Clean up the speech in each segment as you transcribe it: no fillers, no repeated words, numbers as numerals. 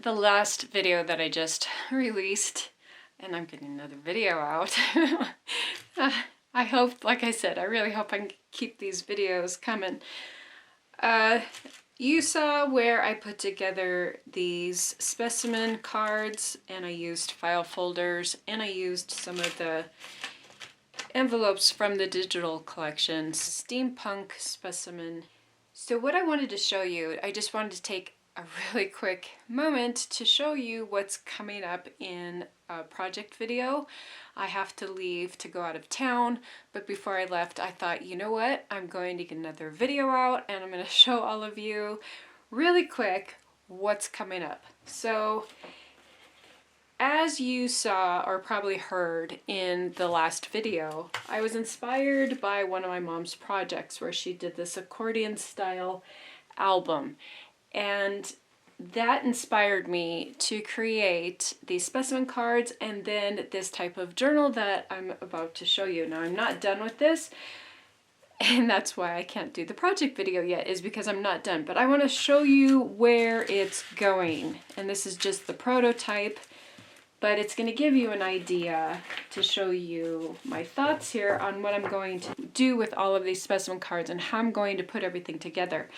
the last video that I just released, and I'm getting another video out. I hope, like I said, I really hope I can keep these videos coming. You saw where I put together these specimen cards, and I used file folders, and I used some of the envelopes from the digital collection, Steampunk Specimen. So what I wanted to show you, I just wanted to take a really quick moment to show you what's coming up in a project video. I have to leave to go out of town, but before I left, I thought, you know what? I'm going to get another video out and I'm going to show all of you really quick what's coming up. So as you saw or probably heard in the last video, I was inspired by one of my mom's projects where she did this accordion style album. And that inspired me to create these specimen cards and then this type of journal that I'm about to show you. Now, I'm not done with this, and that's why I can't do the project video yet, is because I'm not done. But I want to show you where it's going. And this is just the prototype, but it's going to give you an idea to show you my thoughts here on what I'm going to do with all of these specimen cards and how I'm going to put everything together.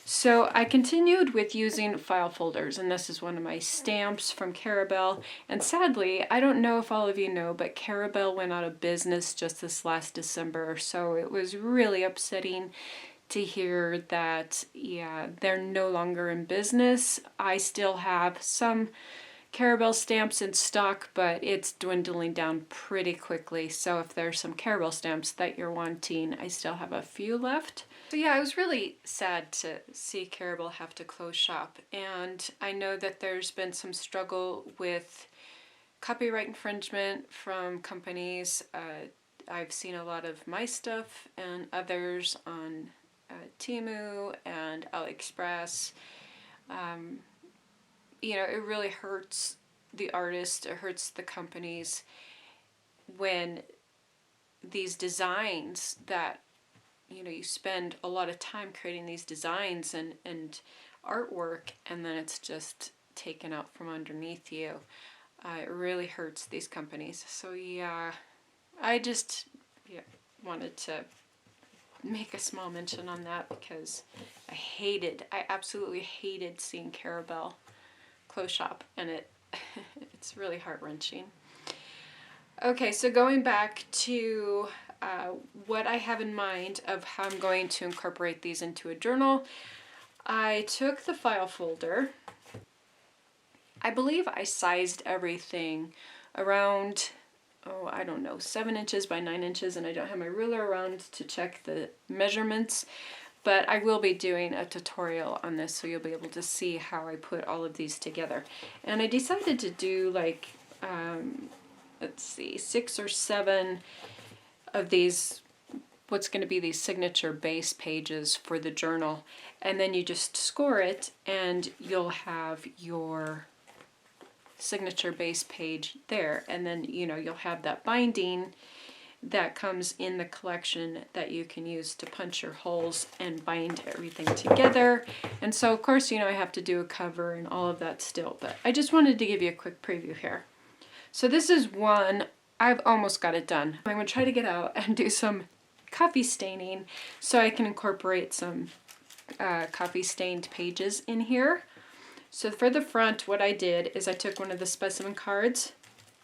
So I continued with using file folders, and this is one of my stamps from Carabel. And sadly, I don't know if all of you know, but Carabel went out of business just this last December. So it was really upsetting to hear that, yeah, they're no longer in business. I still have some Carabel stamps in stock, but it's dwindling down pretty quickly. So if there's some Carabel stamps that you're wanting, I still have a few left. So yeah, I was really sad to see Carabel have to close shop. And I know that there's been some struggle with copyright infringement from companies. I've seen a lot of my stuff and others on Temu and AliExpress. You know, it really hurts the artist, it hurts the companies when these designs that, you know, you spend a lot of time creating these designs and artwork, and then it's just taken out from underneath you. It really hurts these companies. So yeah, I just wanted to make a small mention on that because I absolutely hated seeing Carabel close shop, and it's really heart-wrenching. Okay, so going back to what I have in mind of how I'm going to incorporate these into a journal, I took the file folder. I believe I sized everything around, oh, I don't know, 7 inches by 9 inches, and I don't have my ruler around to check the measurements. But I will be doing a tutorial on this, so you'll be able to see how I put all of these together. And I decided to do like, let's see, 6 or 7 of these, what's going to be these signature base pages for the journal. And then you just score it, and you'll have your signature base page there. And then, you know, you'll have that binding that comes in the collection that you can use to punch your holes and bind everything together. And so of course, you know, I have to do a cover and all of that still, but I just wanted to give you a quick preview here. So this is one, I've almost got it done. I'm going to try to get out and do some coffee staining so I can incorporate some coffee stained pages in here. So for the front, what I did is I took one of the specimen cards.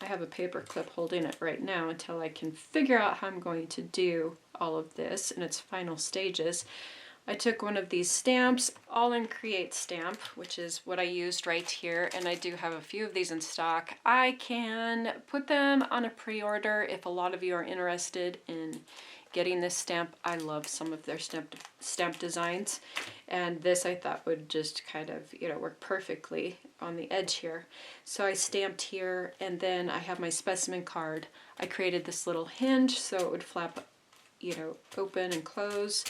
I have a paper clip holding it right now until I can figure out how I'm going to do all of this in its final stages. I took one of these stamps, All in Create stamp, which is what I used right here, and I do have a few of these in stock. I can put them on a pre-order if a lot of you are interested in getting this stamp. I love some of their stamp designs, and this I thought would just kind of, you know, work perfectly on the edge here. So I stamped here, and then I have my specimen card. I created this little hinge so it would flap, you know, open and close.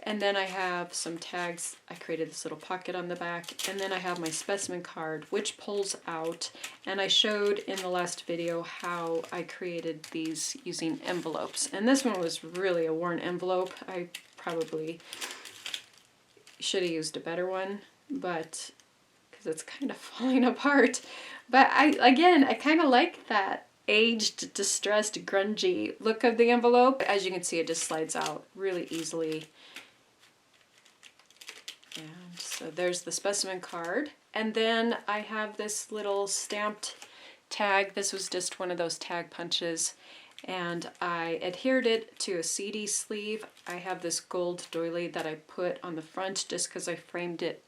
And then I have some tags. I created this little pocket on the back, and then I have my specimen card, which pulls out. And I showed in the last video how I created these using envelopes. And this one was really a worn envelope. I probably should have used a better one, but because it's kind of falling apart. But I kind of like that aged, distressed, grungy look of the envelope. As you can see, it just slides out really easily. And so there's the specimen card. And then I have this little stamped tag. This was just one of those tag punches. And I adhered it to a CD sleeve. I have this gold doily that I put on the front just because I framed it.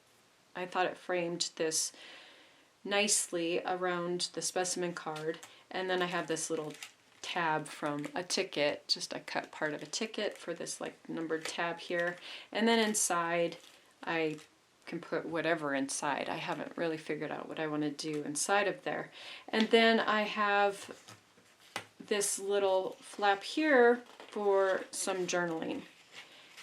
I thought it framed this nicely around the specimen card. And then I have this little tab from a ticket. Just I cut part of a ticket for this like numbered tab here. And then inside I can put whatever inside. I haven't really figured out what I want to do inside of there. And then I have this little flap here for some journaling.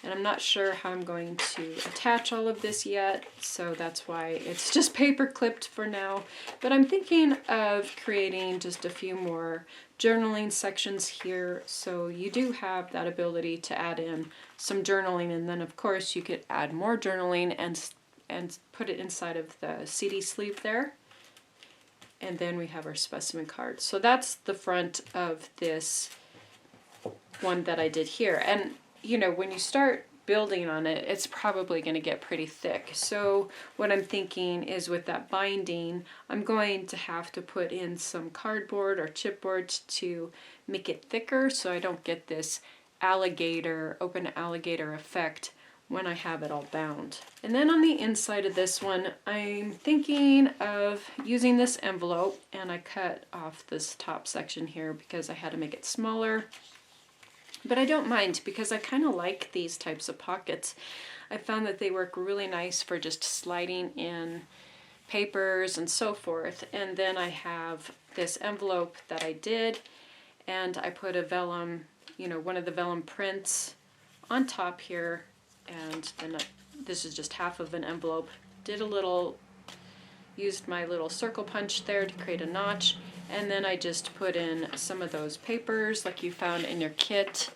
And I'm not sure how I'm going to attach all of this yet, so that's why it's just paper clipped for now. But I'm thinking of creating just a few more journaling sections here, so you do have that ability to add in some journaling, and then of course you could add more journaling and put it inside of the CD sleeve there. And then we have our specimen card. So that's the front of this one that I did here. And you know, when you start building on it, it's probably going to get pretty thick. So what I'm thinking is with that binding, I'm going to have to put in some cardboard or chipboard to make it thicker so I don't get this alligator, open alligator effect when I have it all bound. And then on the inside of this one, I'm thinking of using this envelope, and I cut off this top section here because I had to make it smaller. But I don't mind because I kind of like these types of pockets. I found that they work really nice for just sliding in papers and so forth. And then I have this envelope that I did, and I put a vellum, you know, one of the vellum prints on top here. And then this is just half of an envelope. Used my little circle punch there to create a notch. And then I just put in some of those papers like you found in your kit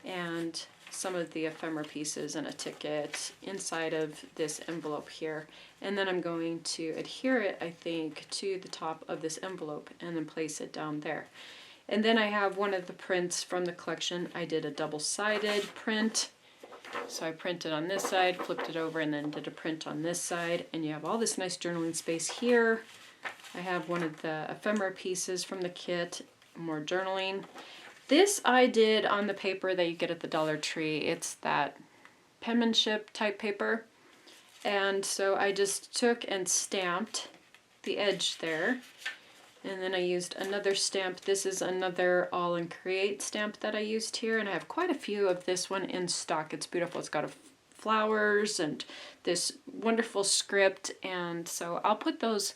and some of the ephemera pieces and a ticket inside of this envelope here. And then I'm going to adhere it, I think, to the top of this envelope and then place it down there. And then I have one of the prints from the collection. I did a double-sided print. So I printed on this side, flipped it over, and then did a print on this side. And you have all this nice journaling space here. I have one of the ephemera pieces from the kit, more journaling. This I did on the paper that you get at the Dollar Tree. It's that penmanship type paper. And so I just took and stamped the edge there. And then I used another stamp. This is another All in Create stamp that I used here. And I have quite a few of this one in stock. It's beautiful. It's got flowers and this wonderful script. And so I'll put those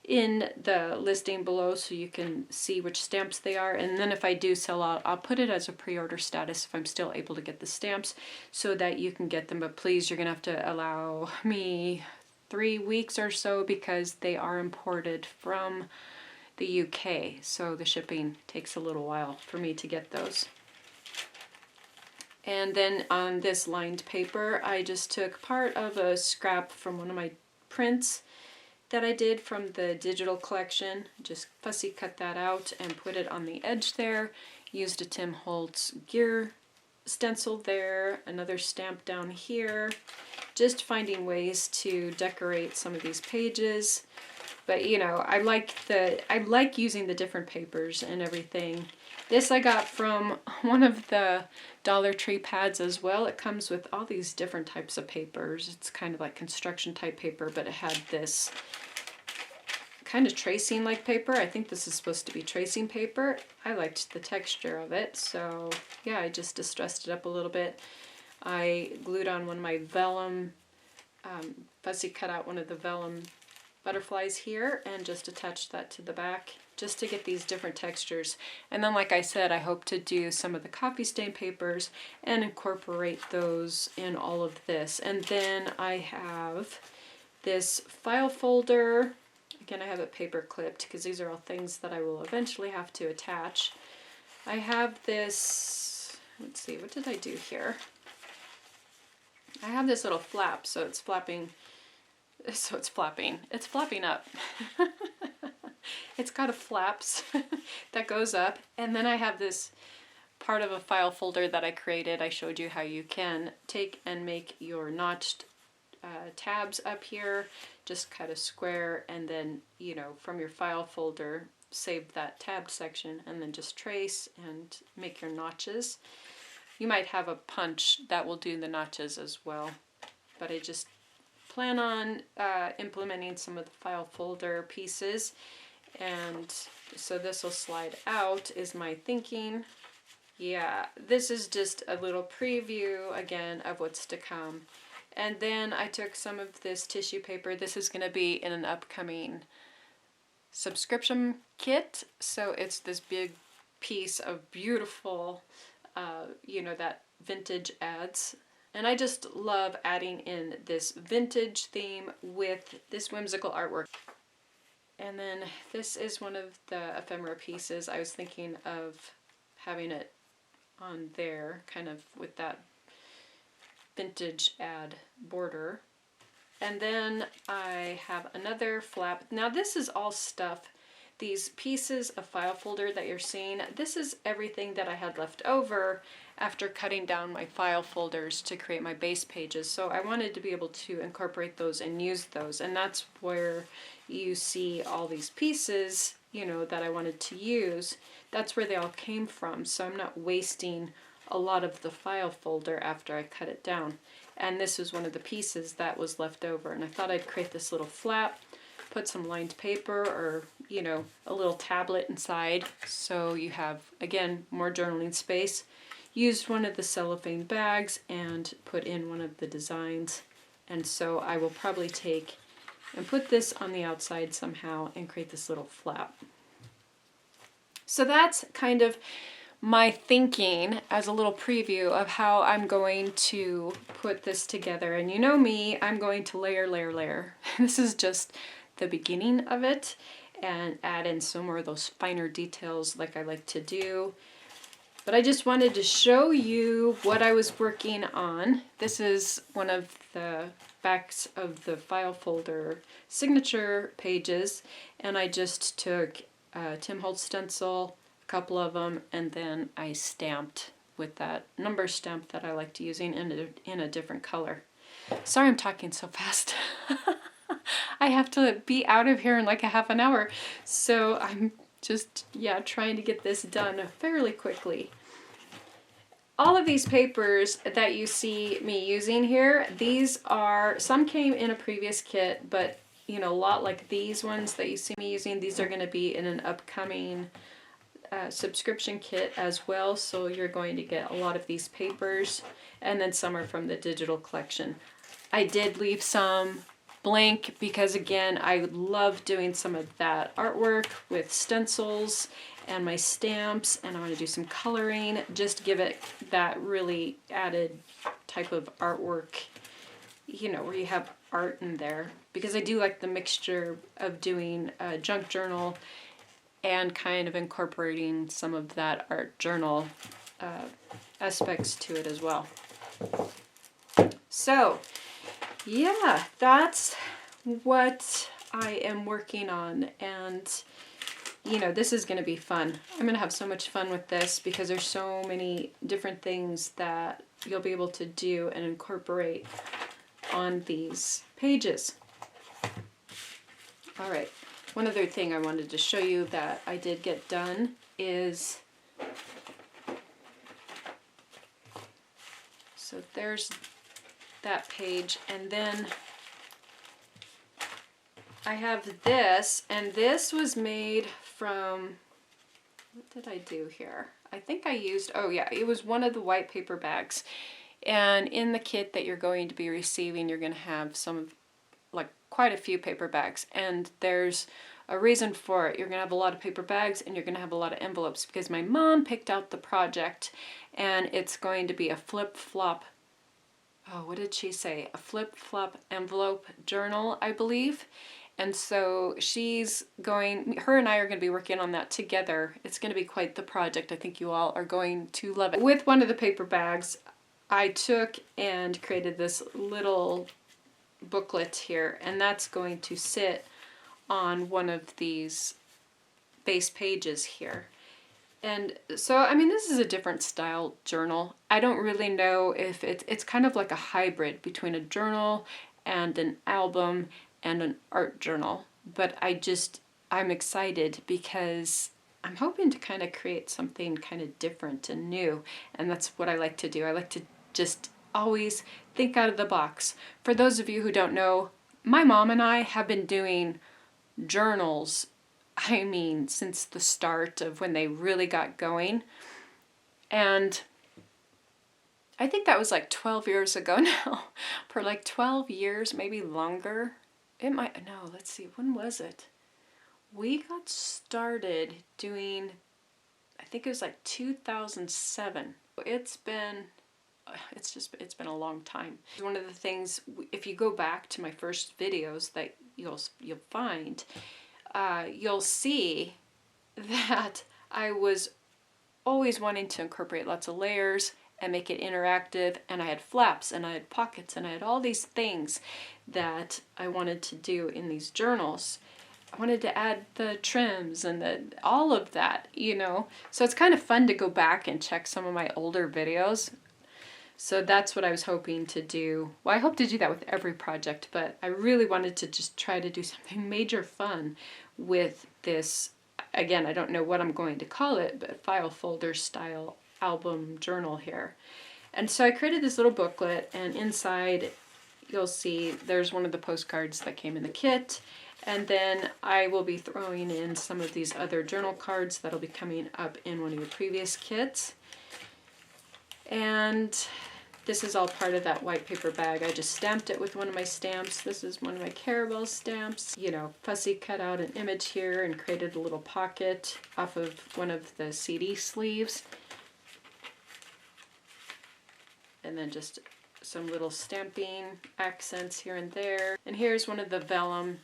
in the listing below so you can see which stamps they are. And then if I do sell out, I'll put it as a pre-order status if I'm still able to get the stamps so that you can get them. But please, you're going to have to allow me 3 weeks or so because they are imported from the UK, so the shipping takes a little while for me to get those. And then on this lined paper, I just took part of a scrap from one of my prints that I did from the digital collection, just fussy cut that out and put it on the edge there, used a Tim Holtz gear stencil there, another stamp down here, just finding ways to decorate some of these pages. But you know, I like using the different papers and everything. This I got from one of the Dollar Tree pads as well. It comes with all these different types of papers. It's kind of like construction type paper, but it had this kind of tracing like paper. I think this is supposed to be tracing paper. I liked the texture of it, so yeah, I just distressed it up a little bit. I glued on one of my vellum, fussy cut out one of the vellum butterflies here and just attach that to the back just to get these different textures. And then like I said, I hope to do some of the coffee stain papers and incorporate those in all of this. And then I have this file folder. Again, I have it paper clipped because these are all things that I will eventually have to attach. I have this, let's see, what did I do here? I have this little flap, so it's flapping So it's flapping. It's flapping up. It's got a flaps that goes up. And then I have this part of a file folder that I created. I showed you how you can take and make your notched tabs up here. Just cut a square and then, you know, from your file folder, save that tabbed section and then just trace and make your notches. You might have a punch that will do the notches as well, but I just plan on implementing some of the file folder pieces, and so this will slide out is my thinking. Yeah, this is just a little preview again of what's to come. And then I took some of this tissue paper. This is going to be in an upcoming subscription kit, so it's this big piece of beautiful you know, that vintage ads. And I just love adding in this vintage theme with this whimsical artwork. And then this is one of the ephemera pieces. I was thinking of having it on there, kind of with that vintage ad border. And then I have another flap. Now this is all stuff, these pieces of file folder that you're seeing, this is everything that I had left over after cutting down my file folders to create my base pages. So I wanted to be able to incorporate those and use those, and that's where you see all these pieces, you know, that I wanted to use. That's where they all came from, so I'm not wasting a lot of the file folder after I cut it down. And this was one of the pieces that was left over, and I thought I'd create this little flap, put some lined paper or, you know, a little tablet inside, so you have, again, more journaling space. Used one of the cellophane bags and put in one of the designs, and so I will probably take and put this on the outside somehow and create this little flap. So that's kind of my thinking as a little preview of how I'm going to put this together. And you know me, I'm going to layer, layer, layer. This is just the beginning of it, and add in some more of those finer details like I like to do. But I just wanted to show you what I was working on. This is one of the backs of the file folder signature pages, and I just took Tim Holtz stencil, a couple of them, and then I stamped with that number stamp that I liked using in a different color. Sorry I'm talking so fast. I have to be out of here in like a half an hour, so I'm just, yeah, trying to get this done fairly quickly. All of these papers that you see me using here, these are, some came in a previous kit, but you know, a lot like these ones that you see me using, these are going to be in an upcoming subscription kit as well, so you're going to get a lot of these papers, and then some are from the digital collection. I did leave some blank because, again, I love doing some of that artwork with stencils and my stamps, and I want to do some coloring, just to give it that really added type of artwork, you know, where you have art in there, because I do like the mixture of doing a junk journal and kind of incorporating some of that art journal aspects to it as well. So yeah, that's what I am working on, and you know, this is going to be fun. I'm going to have so much fun with this because there's so many different things that you'll be able to do and incorporate on these pages. All right, one other thing I wanted to show you that I did get done is, so there's that page, and then I have this, and this was made from, what did I do here? I think I used, oh yeah, it was one of the white paper bags. And in the kit that you're going to be receiving, you're going to have some, like quite a few paper bags. And there's a reason for it. You're going to have a lot of paper bags, and you're going to have a lot of envelopes, because my mom picked out the project, and it's going to be a flip-flop, oh, what did she say? A flip-flop envelope journal, I believe. And so she's going, her and I are going to be working on that together. It's going to be quite the project. I think you all are going to love it. With one of the paper bags, I took and created this little booklet here, and that's going to sit on one of these base pages here. And so, I mean, this is a different style journal. I don't really know if it's kind of like a hybrid between a journal and an album and an art journal. But I'm excited because I'm hoping to kind of create something kind of different and new. And that's what I like to do. I like to just always think out of the box. For those of you who don't know, my mom and I have been doing journals, I mean, since the start of when they really got going. And I think that was like 12 years ago now. For like 12 years, maybe longer. It might, no, let's see, when was it? We got started doing, I think it was like 2007. It's been a long time. One of the things, if you go back to my first videos that you'll find, you'll see that I was always wanting to incorporate lots of layers and make it interactive, and I had flaps and I had pockets and I had all these things that I wanted to do in these journals. I wanted to add the trims and all of that, you know. So it's kind of fun to go back and check some of my older videos. So that's what I was hoping to do. Well, I hope to do that with every project, but I really wanted to just try to do something major fun with this. Again, I don't know what I'm going to call it, but file folder style album journal here. And so I created this little booklet, and inside you'll see there's one of the postcards that came in the kit. And then I will be throwing in some of these other journal cards that'll be coming up in one of your previous kits. And this is all part of that white paper bag. I just stamped it with one of my stamps. This is one of my Caramel stamps. You know, fussy cut out an image here and created a little pocket off of one of the CD sleeves. And then just some little stamping accents here and there. And here's one of the vellum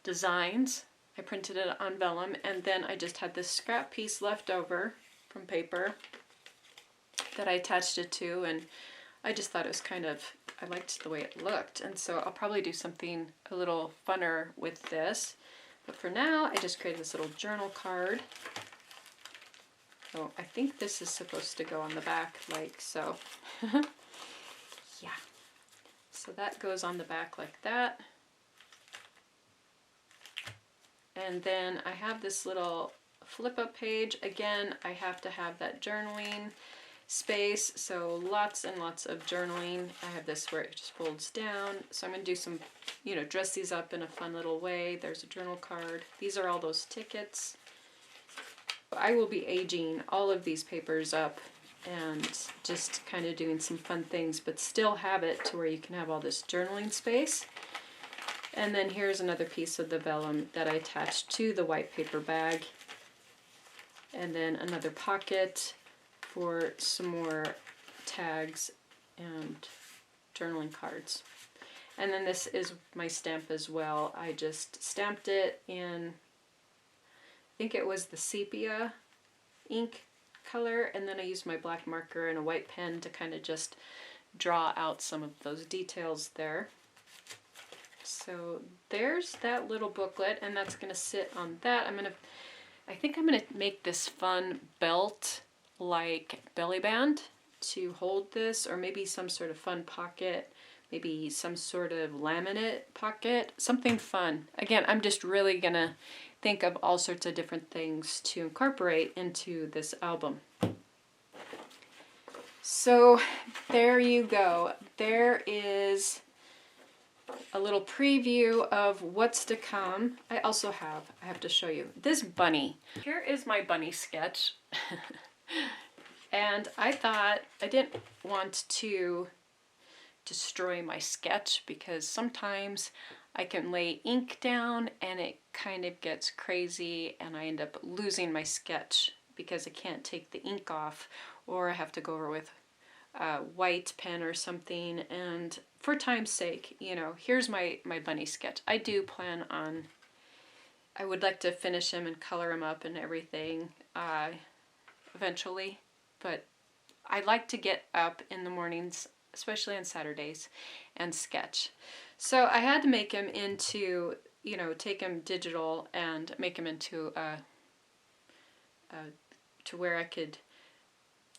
designs. I printed it on vellum, and then I just had this scrap piece left over from paper that I attached it to, and I just thought it was kind of, I liked the way it looked, and so I'll probably do something a little funner with this. But for now, I just created this little journal card. So I think this is supposed to go on the back like so. Yeah. So that goes on the back like that. And then I have this little flip up page. Again, I have to have that journaling space, so lots and lots of journaling. I have this where it just folds down. So I'm going to do some, you know, dress these up in a fun little way. There's a journal card. These are all those tickets. I will be aging all of these papers up and just kind of doing some fun things, but still have it to where you can have all this journaling space. And then here's another piece of the vellum that I attached to the white paper bag. And then another pocket for some more tags and journaling cards. And then this is my stamp as well. I just stamped it in, I think it was the sepia ink color, and then I used my black marker and a white pen to kind of just draw out some of those details there. So there's that little booklet, and that's going to sit on that. I think I'm going to make this fun belt like belly band to hold this, or maybe some sort of fun pocket, maybe some sort of laminate pocket, something fun. Again, I'm just really going to think of all sorts of different things to incorporate into this album. So there you go. There is a little preview of what's to come. I have to show you this bunny. Here is my bunny sketch. And I thought I didn't want to destroy my sketch because sometimes I can lay ink down and it kind of gets crazy and I end up losing my sketch because I can't take the ink off, or I have to go over with a white pen or something. And for time's sake, you know, here's my bunny sketch. I do plan on, I would like to finish him and color him up and everything eventually, but I like to get up in the mornings especially on Saturdays, and sketch. So I had to make him into, you know, take him digital and make him into to where I could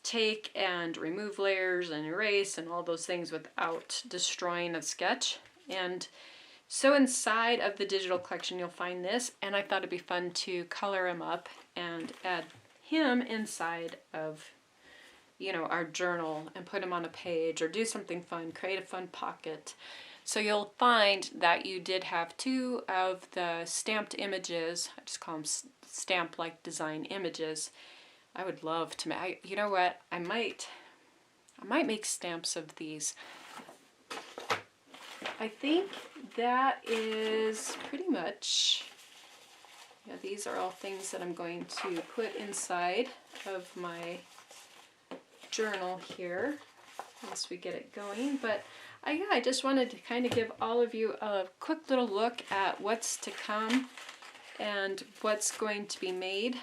take and remove layers and erase and all those things without destroying the sketch. And so inside of the digital collection you'll find this, and I thought it'd be fun to color him up and add him inside of, you know, our journal and put him on a page or do something fun, create a fun pocket. So you'll find that you did have 2 of the stamped images. I just call them stamp-like design images. I would love to make, you know what, I might make stamps of these. I think that is pretty much, yeah, these are all things that I'm going to put inside of my journal here once we get it going. But yeah, I just wanted to kind of give all of you a quick little look at what's to come and what's going to be made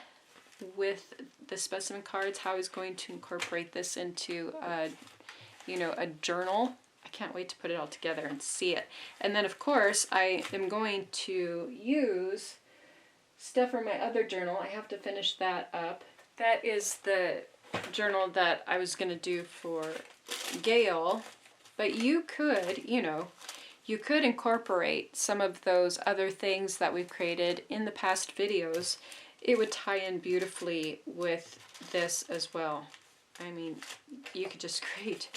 with the specimen cards, how he's going to incorporate this into a, you know, a journal. I can't wait to put it all together and see it. And then of course I am going to use stuff from my other journal. I have to finish that up. That is the journal that I was going to do for Gail, but you could, you know, you could incorporate some of those other things that we've created in the past videos. It would tie in beautifully with this as well. I mean, you could just create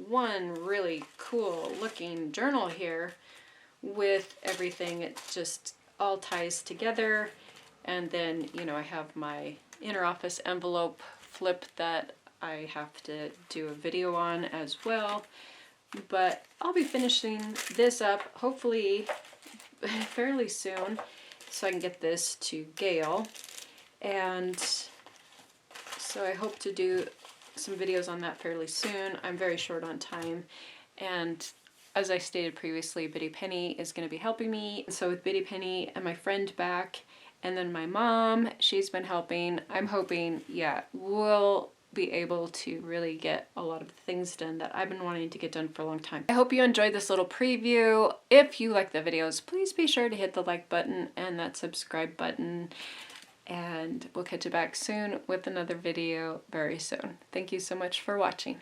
one really cool looking journal here with everything. It just all ties together. And then, you know, I have my inner office envelope flip that I have to do a video on as well. But I'll be finishing this up hopefully fairly soon, so I can get this to Gail. And so I hope to do some videos on that fairly soon. I'm very short on time, and as I stated previously, Biddy Penny is going to be helping me. So with Biddy Penny and my friend back, and then my mom, she's been helping. I'm hoping, yeah, we'll be able to really get a lot of things done that I've been wanting to get done for a long time. I hope you enjoyed this little preview. If you like the videos, please be sure to hit the like button and that subscribe button. And we'll catch you back soon with another video very soon. Thank you so much for watching.